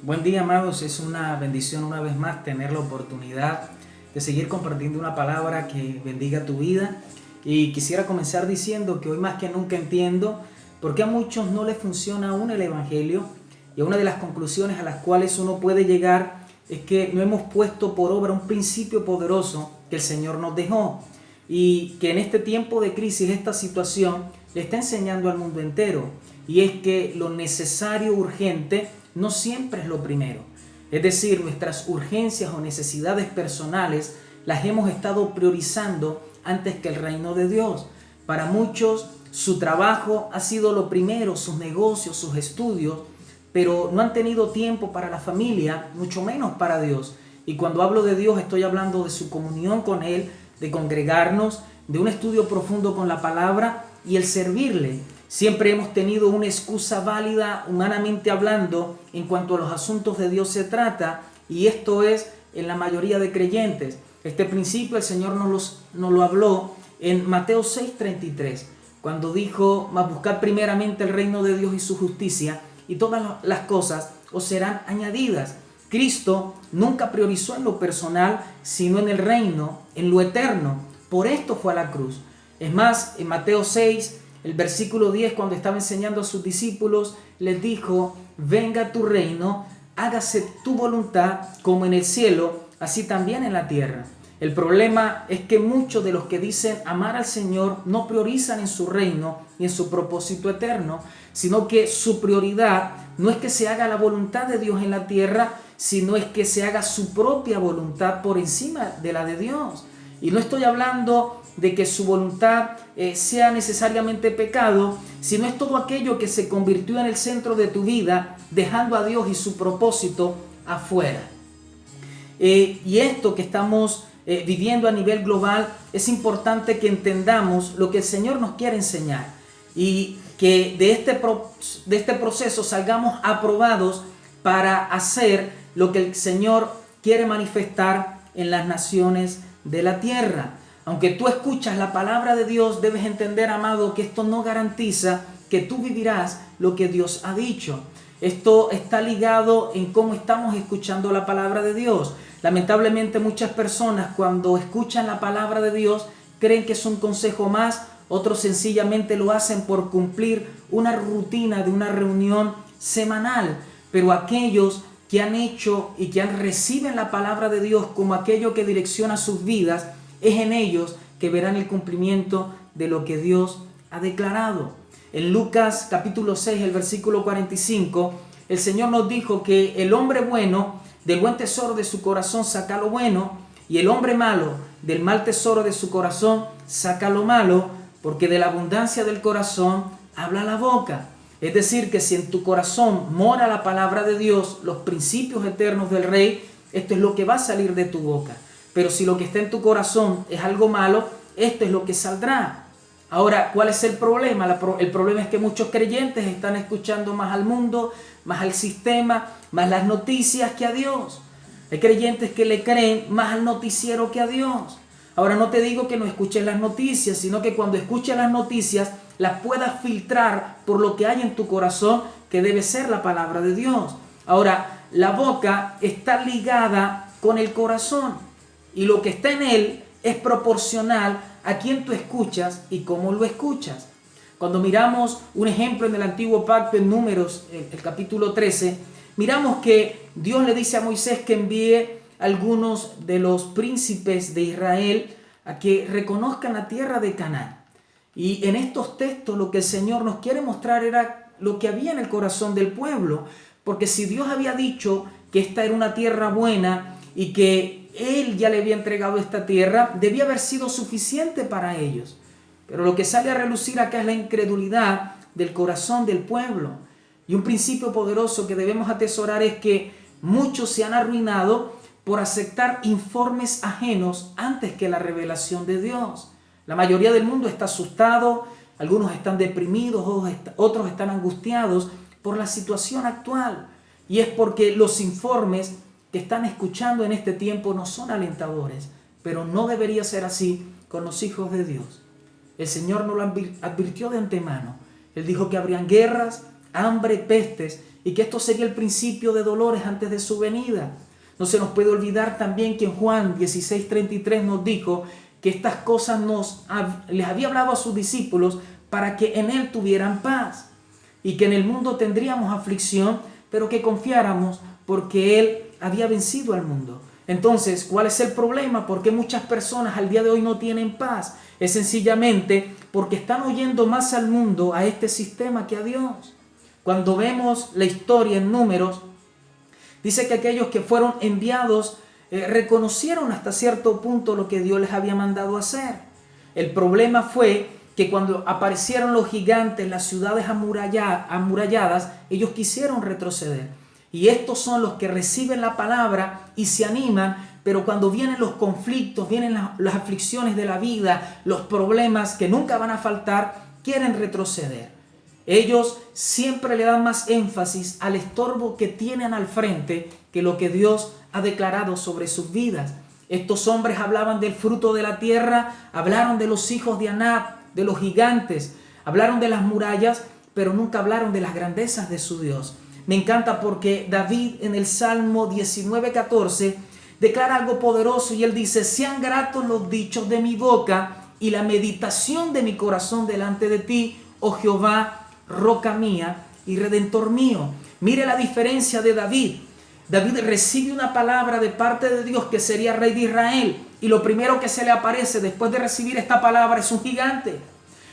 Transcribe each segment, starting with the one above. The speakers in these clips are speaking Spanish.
Buen día, amados. Es una bendición una vez más tener la oportunidad de seguir compartiendo una palabra que bendiga tu vida. Y quisiera comenzar diciendo que hoy más que nunca entiendo por qué a muchos no les funciona aún el Evangelio. Y una de las conclusiones a las cuales uno puede llegar es que no hemos puesto por obra un principio poderoso que el Señor nos dejó. Y que en este tiempo de crisis, esta situación le está enseñando al mundo entero. Y es que lo necesario, urgente, no siempre es lo primero. Es decir, nuestras urgencias o necesidades personales las hemos estado priorizando antes que el reino de Dios. Para muchos, su trabajo ha sido lo primero, sus negocios, sus estudios, pero no han tenido tiempo para la familia, mucho menos para Dios. Y cuando hablo de Dios, estoy hablando de su comunión con Él, de congregarnos, de un estudio profundo con la palabra y el servirle. Siempre hemos tenido una excusa válida, humanamente hablando, en cuanto a los asuntos de Dios se trata, y esto es en la mayoría de creyentes. Este principio el Señor nos lo habló en Mateo 6:33, cuando dijo: mas buscad primeramente el reino de Dios y su justicia, y todas las cosas os serán añadidas. Cristo nunca priorizó en lo personal, sino en el reino, en lo eterno. Por esto fue a la cruz. Es más, en Mateo 6, el versículo 10, cuando estaba enseñando a sus discípulos, les dijo: venga tu reino, hágase tu voluntad como en el cielo, así también en la tierra. El problema es que muchos de los que dicen amar al Señor no priorizan en su reino y en su propósito eterno, sino que su prioridad no es que se haga la voluntad de Dios en la tierra, sino es que se haga su propia voluntad por encima de la de Dios. Y no estoy hablando de que su voluntad sea necesariamente pecado, sino es todo aquello que se convirtió en el centro de tu vida, dejando a Dios y su propósito afuera. Y esto que estamos viviendo a nivel global, es importante que entendamos lo que el Señor nos quiere enseñar y que de este proceso salgamos aprobados para hacer lo que el Señor quiere manifestar en las naciones de la tierra. Aunque tú escuchas la palabra de Dios, debes entender, amado, que esto no garantiza que tú vivirás lo que Dios ha dicho. Esto está ligado en cómo estamos escuchando la palabra de Dios. Lamentablemente muchas personas, cuando escuchan la palabra de Dios, creen que es un consejo más. Otros sencillamente lo hacen por cumplir una rutina de una reunión semanal. Pero aquellos que han hecho y que reciben la palabra de Dios como aquello que direcciona sus vidas, es en ellos que verán el cumplimiento de lo que Dios ha declarado. En Lucas capítulo 6, el versículo 45, el Señor nos dijo que el hombre bueno del buen tesoro de su corazón saca lo bueno, y el hombre malo del mal tesoro de su corazón saca lo malo, porque de la abundancia del corazón habla la boca. Es decir, que si en tu corazón mora la palabra de Dios, los principios eternos del Rey, esto es lo que va a salir de tu boca. Pero si lo que está en tu corazón es algo malo, esto es lo que saldrá. Ahora, ¿cuál es el problema? El problema es que muchos creyentes están escuchando más al mundo, más al sistema, más las noticias que a Dios. Hay creyentes que le creen más al noticiero que a Dios. Ahora, no te digo que no escuches las noticias, sino que cuando escuches las noticias, las puedas filtrar por lo que hay en tu corazón, que debe ser la palabra de Dios. Ahora, la boca está ligada con el corazón, y lo que está en él es proporcional a quién tú escuchas y cómo lo escuchas. Cuando miramos un ejemplo en el Antiguo Pacto, en Números, el capítulo 13, miramos que Dios le dice a Moisés que envíe a algunos de los príncipes de Israel a que reconozcan la tierra de Canaán. Y en estos textos lo que el Señor nos quiere mostrar era lo que había en el corazón del pueblo, porque si Dios había dicho que esta era una tierra buena y que Él ya le había entregado esta tierra, debía haber sido suficiente para ellos. Pero lo que sale a relucir acá es la incredulidad del corazón del pueblo. Y un principio poderoso que debemos atesorar es que muchos se han arruinado por aceptar informes ajenos antes que la revelación de Dios. La mayoría del mundo está asustado, algunos están deprimidos, otros están angustiados por la situación actual. Y es porque los informes que están escuchando en este tiempo no son alentadores, pero no debería ser así con los hijos de Dios. El Señor nos lo advirtió de antemano. Él dijo que habrían guerras, hambre, pestes y que esto sería el principio de dolores antes de su venida. No se nos puede olvidar también que en Juan 16:33 nos dijo que estas cosas les había hablado a sus discípulos para que en Él tuvieran paz y que en el mundo tendríamos aflicción, pero que confiáramos porque Él había vencido al mundo. Entonces, ¿cuál es el problema? ¿Por qué muchas personas al día de hoy no tienen paz? Es sencillamente porque están oyendo más al mundo, a este sistema, que a Dios. Cuando vemos la historia en Números, dice que aquellos que fueron enviados reconocieron hasta cierto punto lo que Dios les había mandado hacer. El problema fue que cuando aparecieron los gigantes, las ciudades amuralladas, ellos quisieron retroceder. Y estos son los que reciben la palabra y se animan, pero cuando vienen los conflictos, vienen las aflicciones de la vida, los problemas que nunca van a faltar, quieren retroceder. Ellos siempre le dan más énfasis al estorbo que tienen al frente que lo que Dios ha declarado sobre sus vidas. Estos hombres hablaban del fruto de la tierra, hablaron de los hijos de Anac, de los gigantes, hablaron de las murallas, pero nunca hablaron de las grandezas de su Dios. Me encanta porque David en el Salmo 19:14 declara algo poderoso y él dice: sean gratos los dichos de mi boca y la meditación de mi corazón delante de ti, oh Jehová, roca mía y redentor mío. Mire la diferencia de David. David recibe una palabra de parte de Dios que sería rey de Israel, y lo primero que se le aparece después de recibir esta palabra es un gigante.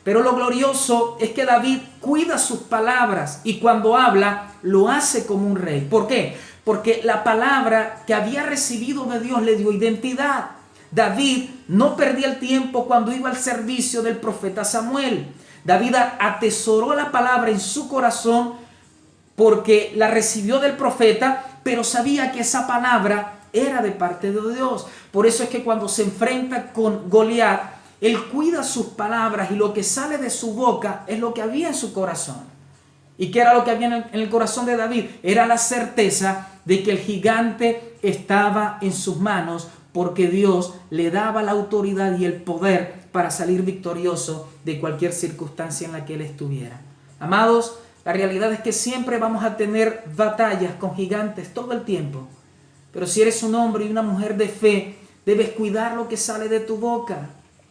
Pero lo glorioso es que David cuida sus palabras y cuando habla lo hace como un rey. ¿Por qué? Porque la palabra que había recibido de Dios le dio identidad. David no perdía el tiempo cuando iba al servicio del profeta Samuel. David atesoró la palabra en su corazón porque la recibió del profeta, pero sabía que esa palabra era de parte de Dios. Por eso es que cuando se enfrenta con Goliat, él cuida sus palabras y lo que sale de su boca es lo que había en su corazón. ¿Y qué era lo que había en el corazón de David? Era la certeza de que el gigante estaba en sus manos porque Dios le daba la autoridad y el poder para salir victorioso de cualquier circunstancia en la que él estuviera. Amados, la realidad es que siempre vamos a tener batallas con gigantes todo el tiempo. Pero si eres un hombre y una mujer de fe, debes cuidar lo que sale de tu boca.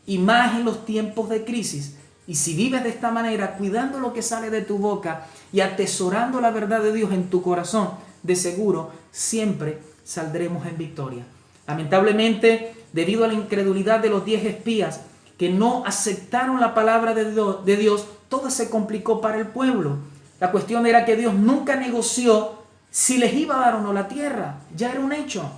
Y más en los tiempos de crisis. Y si vives de esta manera, cuidando lo que sale de tu boca y atesorando la verdad de Dios en tu corazón, de seguro siempre saldremos en victoria. Lamentablemente, debido a la incredulidad de los 10 espías que no aceptaron la palabra de Dios, todo se complicó para el pueblo. La cuestión era que Dios nunca negoció si les iba a dar o no la tierra. Ya era un hecho.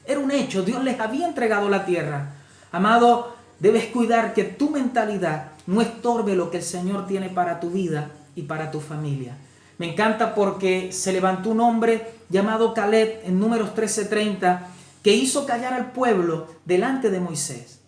Era un hecho. Dios les había entregado la tierra. Amado, debes cuidar que tu mentalidad no estorbe lo que el Señor tiene para tu vida y para tu familia. Me encanta porque se levantó un hombre llamado Caleb en Números 13:30 que hizo callar al pueblo delante de Moisés.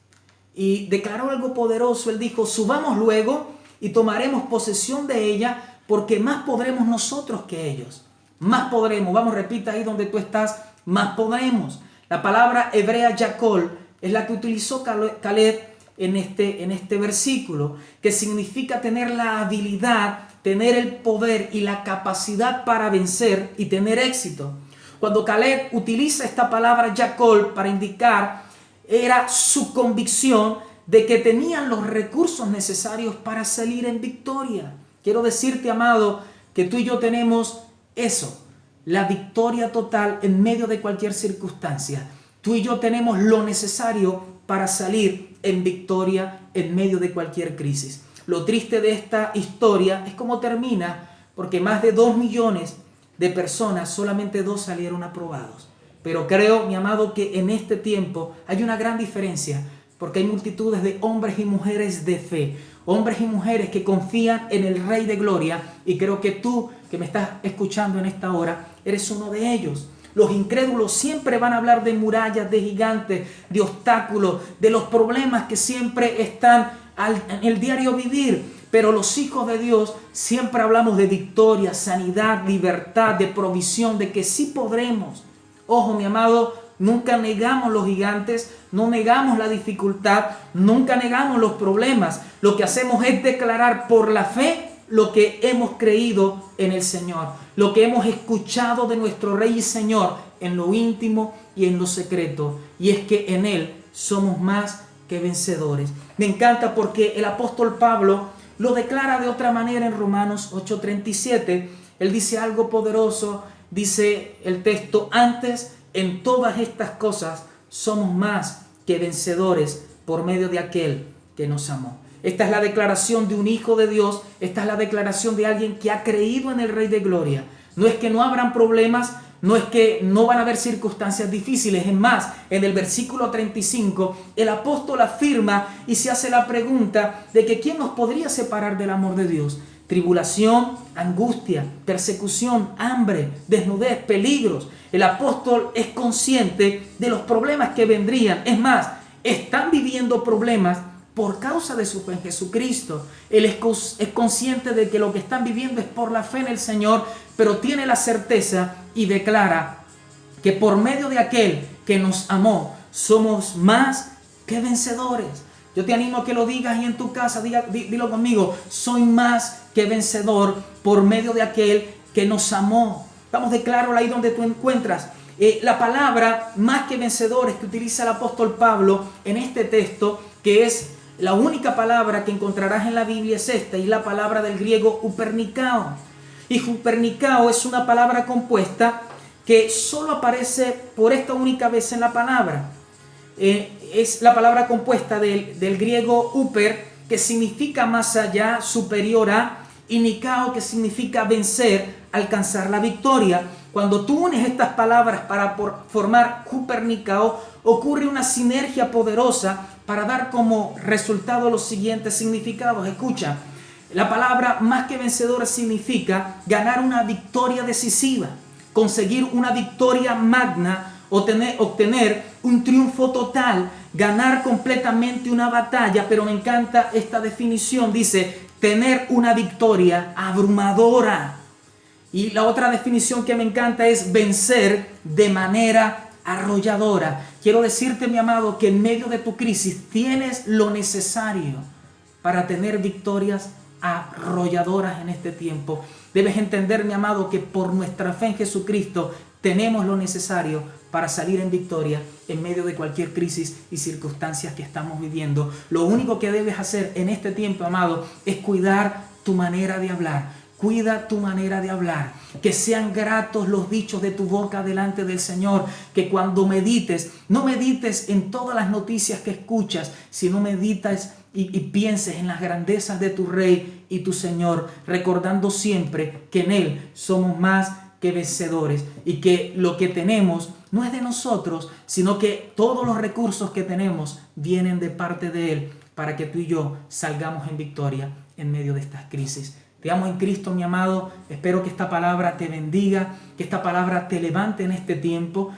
Y declaró algo poderoso. Él dijo: subamos luego y tomaremos posesión de ella porque más podremos nosotros que ellos. Más podremos. Vamos, repita ahí donde tú estás. Más podremos. La palabra hebrea Yakol es la que utilizó Caleb en este versículo, que significa tener la habilidad, tener el poder y la capacidad para vencer y tener éxito. Cuando Caleb utiliza esta palabra Yakol para indicar, era su convicción de que tenían los recursos necesarios para salir en victoria. Quiero decirte, amado, que tú y yo tenemos eso, la victoria total en medio de cualquier circunstancia. Tú y yo tenemos lo necesario para salir en victoria en medio de cualquier crisis. Lo triste de esta historia es cómo termina, porque más de 2 millones de personas, solamente 2 salieron aprobados. Pero creo, mi amado, que en este tiempo hay una gran diferencia, porque hay multitudes de hombres y mujeres de fe, hombres y mujeres que confían en el Rey de Gloria, y creo que tú, que me estás escuchando en esta hora, eres uno de ellos. Los incrédulos siempre van a hablar de murallas, de gigantes, de obstáculos, de los problemas que siempre están en el diario vivir. Pero los hijos de Dios siempre hablamos de victoria, sanidad, libertad, de provisión, de que sí podremos. Ojo, mi amado, nunca negamos los gigantes, no negamos la dificultad, nunca negamos los problemas. Lo que hacemos es declarar por la fe lo que hemos creído en el Señor, lo que hemos escuchado de nuestro Rey y Señor en lo íntimo y en lo secreto, y es que en Él somos más que vencedores. Me encanta porque el apóstol Pablo lo declara de otra manera en Romanos 8:37. Él dice algo poderoso, dice el texto: antes en todas estas cosas somos más que vencedores por medio de aquel que nos amó. Esta es la declaración de un hijo de Dios, esta es la declaración de alguien que ha creído en el Rey de Gloria. No es que no habrán problemas, no es que no van a haber circunstancias difíciles. Es más, en el versículo 35, el apóstol afirma y se hace la pregunta de que ¿quién nos podría separar del amor de Dios? Tribulación, angustia, persecución, hambre, desnudez, peligros. El apóstol es consciente de los problemas que vendrían. Es más, están viviendo problemas por causa de su fe en Jesucristo. Él es consciente de que lo que están viviendo es por la fe en el Señor, pero tiene la certeza y declara que por medio de aquel que nos amó, somos más que vencedores. Yo te animo a que lo digas y en tu casa, dilo conmigo: soy más que vencedor por medio de aquel que nos amó. Vamos, decláralo ahí donde tú encuentras. La palabra más que vencedores que utiliza el apóstol Pablo en este texto, que es la única palabra que encontrarás en la Biblia, es esta, y la palabra del griego hupernikao. Y hupernikao es una palabra compuesta que solo aparece por esta única vez en la palabra. Es la palabra compuesta del griego huper, que significa más allá, superior a, y nikao, que significa vencer, alcanzar la victoria. Cuando tú unes estas palabras para formar hupernikao, ocurre una sinergia poderosa para dar como resultado los siguientes significados. Escucha, la palabra más que vencedor significa ganar una victoria decisiva, conseguir una victoria magna, obtener un triunfo total, ganar completamente una batalla. Pero me encanta esta definición, dice tener una victoria abrumadora. Y la otra definición que me encanta es vencer de manera arrolladora. Quiero decirte, mi amado, que en medio de tu crisis tienes lo necesario para tener victorias arrolladoras en este tiempo. Debes entender, mi amado, que por nuestra fe en Jesucristo tenemos lo necesario para salir en victoria en medio de cualquier crisis y circunstancias que estamos viviendo. Lo único que debes hacer en este tiempo, amado, es cuidar tu manera de hablar. Cuida tu manera de hablar, que sean gratos los dichos de tu boca delante del Señor, que cuando medites, no medites en todas las noticias que escuchas, sino medites y pienses en las grandezas de tu Rey y tu Señor, recordando siempre que en Él somos más que vencedores y que lo que tenemos no es de nosotros, sino que todos los recursos que tenemos vienen de parte de Él para que tú y yo salgamos en victoria en medio de estas crisis. Te amo en Cristo, mi amado. Espero que esta palabra te bendiga, que esta palabra te levante en este tiempo